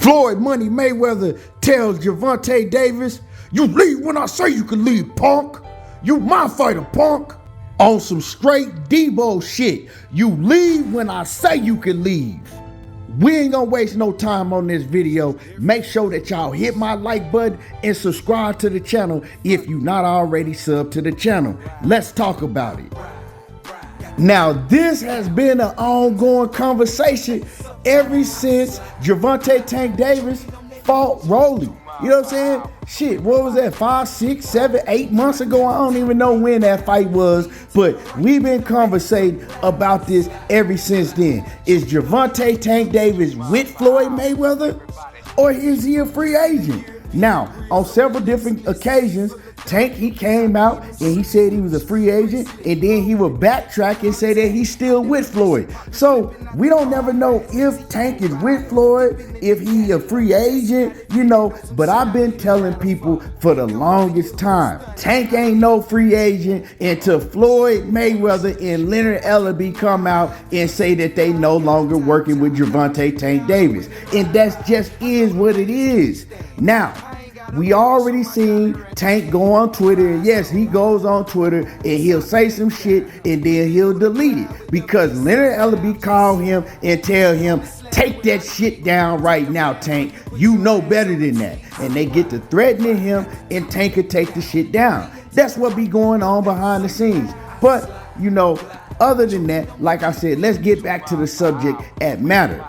Floyd Money Mayweather tells Gervonta Davis, "You leave when I say you can leave, punk. You my fighter, punk." On some straight Debo shit. You leave when I say you can leave. We ain't gonna waste no time on this video. Make sure that y'all hit my like button and subscribe to the channel if you not already subbed to the channel. Let's talk about it. Now, this has been an ongoing conversation ever since Gervonta Tank Davis fought Rolly. You know what I'm saying? Shit, what was that? 5, 6, 7, 8 months ago? I don't even know when that fight was, but we've been conversating about this ever since then. Is Gervonta Tank Davis with Floyd Mayweather, or is he a free agent? Now, on several different occasions, Tank, he came out and he said he was a free agent, and then he would backtrack and say that he's still with Floyd. So we don't never know if Tank is with Floyd, if he a free agent, you know, but I've been telling people for the longest time, Tank ain't no free agent until Floyd Mayweather and Leonard Ellerbe come out and say that they no longer working with Gervonta Tank Davis. And that just is what it is. Now, we already seen Tank go on Twitter, and yes, he goes on Twitter and he'll say some shit and then he'll delete it because Leonard Ellerbe called him and tell him, "Take that shit down right now, Tank. You know better than that." And they get to threatening him, and Tank could take the shit down. That's what be going on behind the scenes. But, you know, other than that, like I said, let's get back to the subject at matter.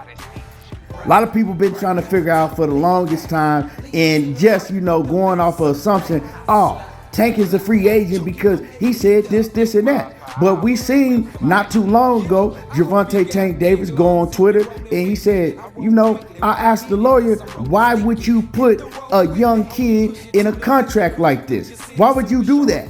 A lot of people been trying to figure out for the longest time and just, you know, going off of assumption, oh, Tank is a free agent because he said this, and that. But we seen not too long ago, Gervonta Tank Davis go on Twitter and he said, you know, I asked the lawyer, why would you put a young kid in a contract like this? Why would you do that?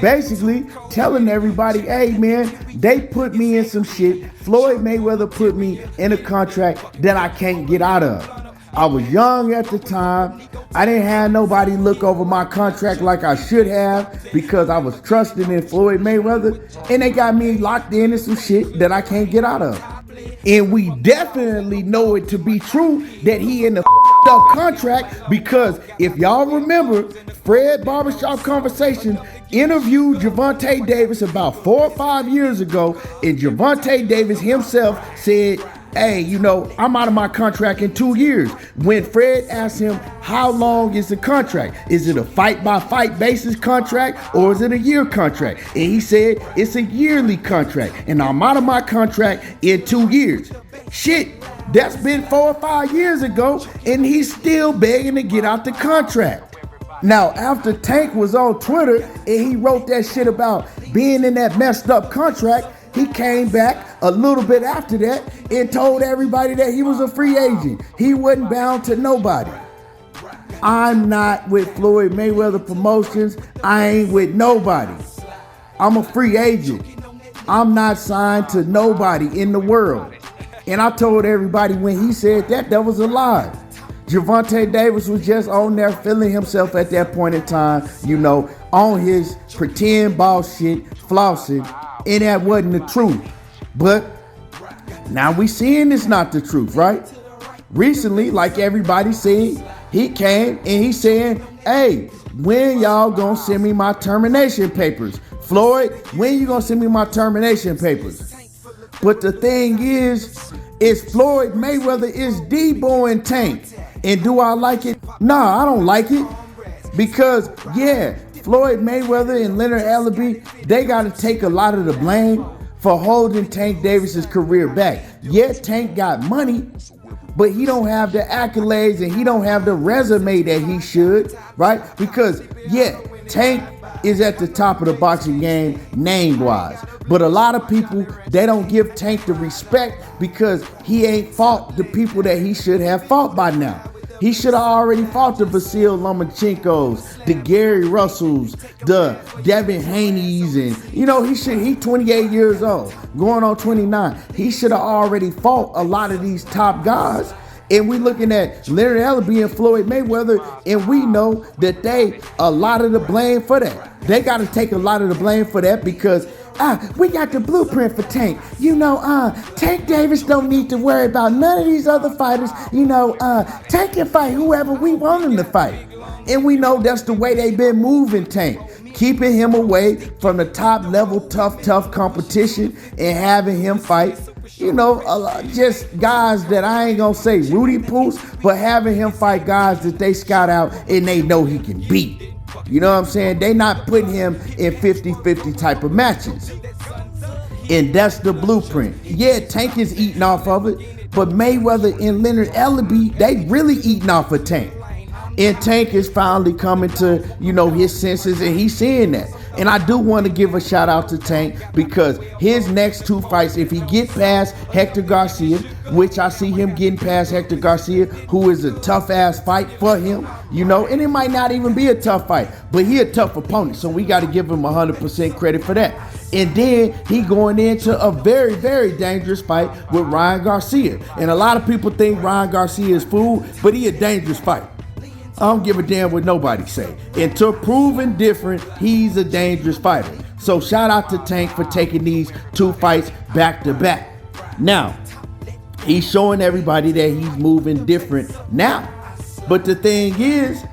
Basically telling everybody, hey man, they put me in some shit. Floyd Mayweather put me in a contract that I can't get out of. I was young at the time. I didn't have nobody look over my contract like I should have because I was trusting in Floyd Mayweather, and they got me locked into some shit that I can't get out of. And we definitely know it to be true that he in the up contract, because if y'all remember, Fred Barbershop Conversations interviewed Gervonta Davis about 4 or 5 years ago, and Gervonta Davis himself said, hey, you know, I'm out of my contract in 2 years. When Fred asked him, how long is the contract? Is it a fight-by-fight basis contract, or is it a year contract? And he said, it's a yearly contract, and I'm out of my contract in 2 years. Shit, that's been 4 or 5 years ago, and he's still begging to get out the contract. Now, after Tank was on Twitter and he wrote that shit about being in that messed up contract, he came back a little bit after that and told everybody that he was a free agent. He wasn't bound to nobody. I'm not with Floyd Mayweather Promotions. I ain't with nobody. I'm a free agent. I'm not signed to nobody in the world. And I told everybody when he said that was a lie. Gervonta Davis was just on there feeling himself at that point in time, you know, on his pretend boss shit, flossing, and that wasn't the truth. But now we seeing it's not the truth, right? Recently, like everybody said, he came and he saying, hey, when y'all gonna send me my termination papers? Floyd, when you gonna send me my termination papers? But the thing is Floyd Mayweather is Debo and Tank. And do I like it? Nah, I don't like it. Because, yeah, Floyd Mayweather and Leonard Ellerbe, they got to take a lot of the blame for holding Tank Davis's career back. Yeah, Tank got money, but he don't have the accolades and he don't have the resume that he should, right? Because, yeah, Tank is at the top of the boxing game name-wise. But a lot of people, they don't give Tank the respect because he ain't fought the people that he should have fought by now. He should have already fought the Vasil Lomachenkos, the Gary Russells, the Devin Haney's, and he 28 years old, going on 29. He should have already fought a lot of these top guys. And we looking at Leonard Ellerbe and Floyd Mayweather, and we know that they a lot of the blame for that. They got to take a lot of the blame for that because we got the blueprint for Tank. Tank Davis don't need to worry about none of these other fighters. Tank can fight whoever we want him to fight. And we know that's the way they've been moving Tank. Keeping him away from the top level tough competition and having him fight, just guys that I ain't gonna say Rudy Poos, but having him fight guys that they scout out and they know he can beat. You know what I'm saying? They not putting him in 50-50 type of matches. And that's the blueprint. Yeah, Tank is eating off of it, but Mayweather and Leonard Ellaby, they really eating off of Tank. And Tank is finally coming to, his senses, and he's seeing that. And I do want to give a shout out to Tank because his next two fights, if he get past Hector Garcia, which I see him getting past Hector Garcia, who is a tough ass fight for him, and it might not even be a tough fight, but he a tough opponent. So we got to give him 100% credit for that. And then he going into a very, very dangerous fight with Ryan Garcia. And a lot of people think Ryan Garcia is fool, but he a dangerous fight. I don't give a damn what nobody say. And to prove different, he's a dangerous fighter. So shout out to Tank for taking these two fights back to back. Now, he's showing everybody that he's moving different now. But the thing is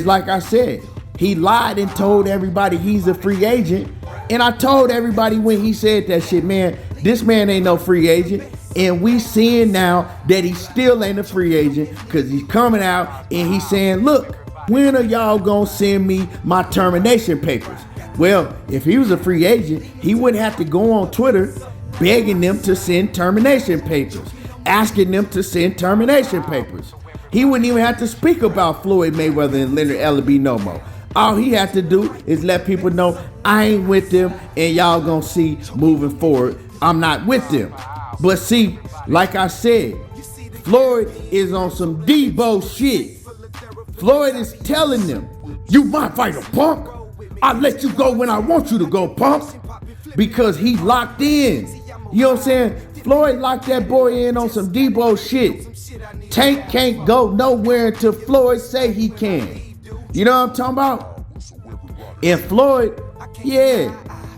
like I said, he lied and told everybody he's a free agent. And I told everybody when he said that shit, man, this man ain't no free agent. And we seeing now that he still ain't a free agent because he's coming out and he's saying, look, when are y'all gonna send me my termination papers? Well, if he was a free agent, he wouldn't have to go on Twitter begging them to send termination papers, asking them to send termination papers. He wouldn't even have to speak about Floyd Mayweather and Leonard Ellaby no more. All he had to do is let people know I ain't with them and y'all gonna see moving forward, I'm not with them. But see, like I said, Floyd is on some Debo shit. Floyd is telling them, you my fighter, punk. I let you go when I want you to go, punk. Because he locked in. You know what I'm saying? Floyd locked that boy in on some Debo shit. Tank can't go nowhere until Floyd say he can. You know what I'm talking about? And Floyd, yeah,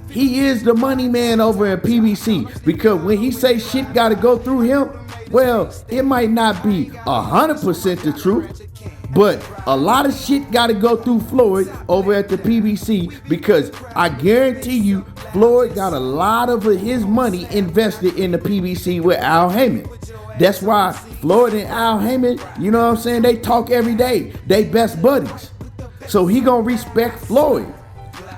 he is the money man over at PBC because when he say shit gotta go through him, well, it might not be 100% the truth, but a lot of shit gotta go through Floyd over at the PBC because I guarantee you Floyd got a lot of his money invested in the PBC with Al Heyman. That's why Floyd and Al Heyman, you know what I'm saying, they talk every day. They best buddies. So he gonna respect Floyd.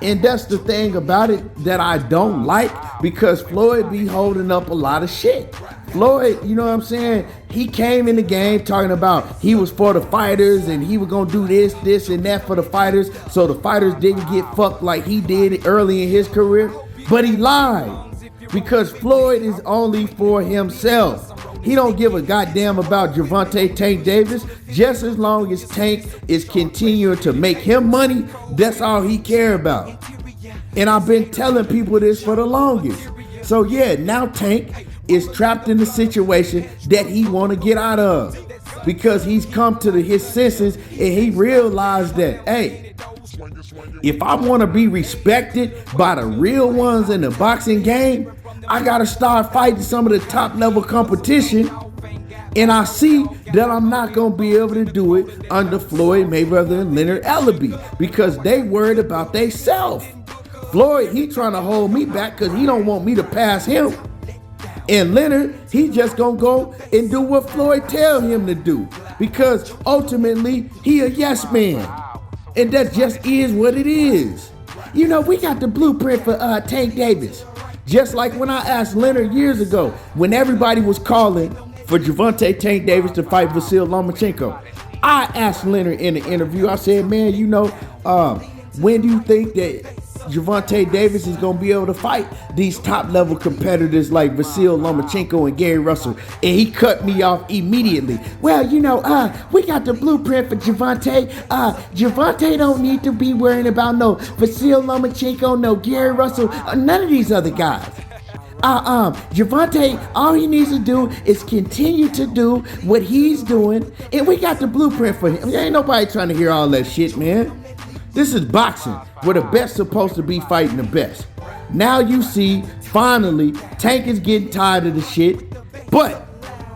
And that's the thing about it that I don't like because Floyd be holding up a lot of shit. Floyd, you know what I'm saying? He came in the game talking about he was for the fighters and he was gonna do this and that for the fighters so the fighters didn't get fucked like he did early in his career. But he lied because Floyd is only for himself. He don't give a goddamn about Gervonta Tank Davis. Just as long as Tank is continuing to make him money, that's all he care about. And I've been telling people this for the longest. So yeah, now Tank is trapped in the situation that he want to get out of because he's come to his senses and he realized that, hey, if I want to be respected by the real ones in the boxing game, I gotta start fighting some of the top level competition, and I see that I'm not gonna be able to do it under Floyd Mayweather and Leonard Ellaby because they worried about they self. Floyd, he trying to hold me back because he don't want me to pass him. And Leonard, he just gonna go and do what Floyd tell him to do because ultimately he a yes man. And that just is what it is. We got the blueprint for Tank Davis. Just like when I asked Leonard years ago, when everybody was calling for Gervonta Tank Davis to fight Vasyl Lomachenko, I asked Leonard in the interview, I said, man, when do you think that Gervonta Davis is going to be able to fight these top level competitors like Vasyl Lomachenko and Gary Russell? And he cut me off immediately. Well, we got the blueprint for Gervonta. Gervonta don't need to be worrying about no Vasyl Lomachenko, no Gary Russell, none of these other guys. Gervonta, all he needs to do is continue to do what he's doing, and we got the blueprint for him. There ain't nobody trying to hear all that shit, man. This is boxing, where the best supposed to be fighting the best. Now you see, finally, Tank is getting tired of the shit. But,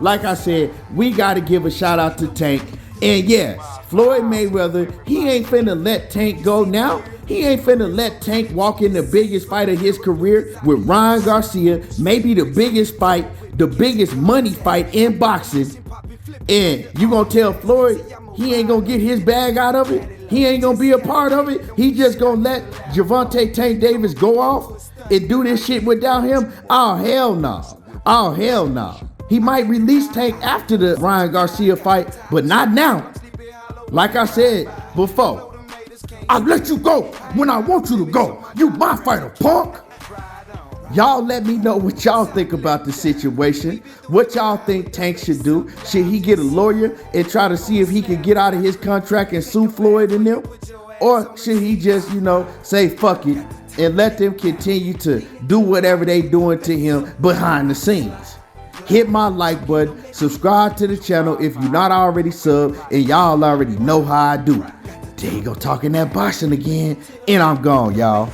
like I said, we got to give a shout out to Tank. And yeah, Floyd Mayweather, he ain't finna let Tank go now. He ain't finna let Tank walk in the biggest fight of his career with Ryan Garcia, maybe the biggest fight, the biggest money fight in boxing. And you gonna tell Floyd he ain't gonna get his bag out of it? He ain't gonna be a part of it? He just gonna let Gervonta Tank Davis go off and do this shit without him? Oh, hell no. Oh, hell no. He might release Tank after the Ryan Garcia fight, but not now. Like I said before, I'll let you go when I want you to go. You my fighter, punk. Y'all let me know what y'all think about the situation. What y'all think Tank should do. Should he get a lawyer and try to see if he can get out of his contract and sue Floyd and them? Or should he just, say fuck it and let them continue to do whatever they doing to him behind the scenes? Hit my like button, subscribe to the channel if you're not already subbed, and y'all already know how I do. There you go, talking that boxing again, and I'm gone, y'all.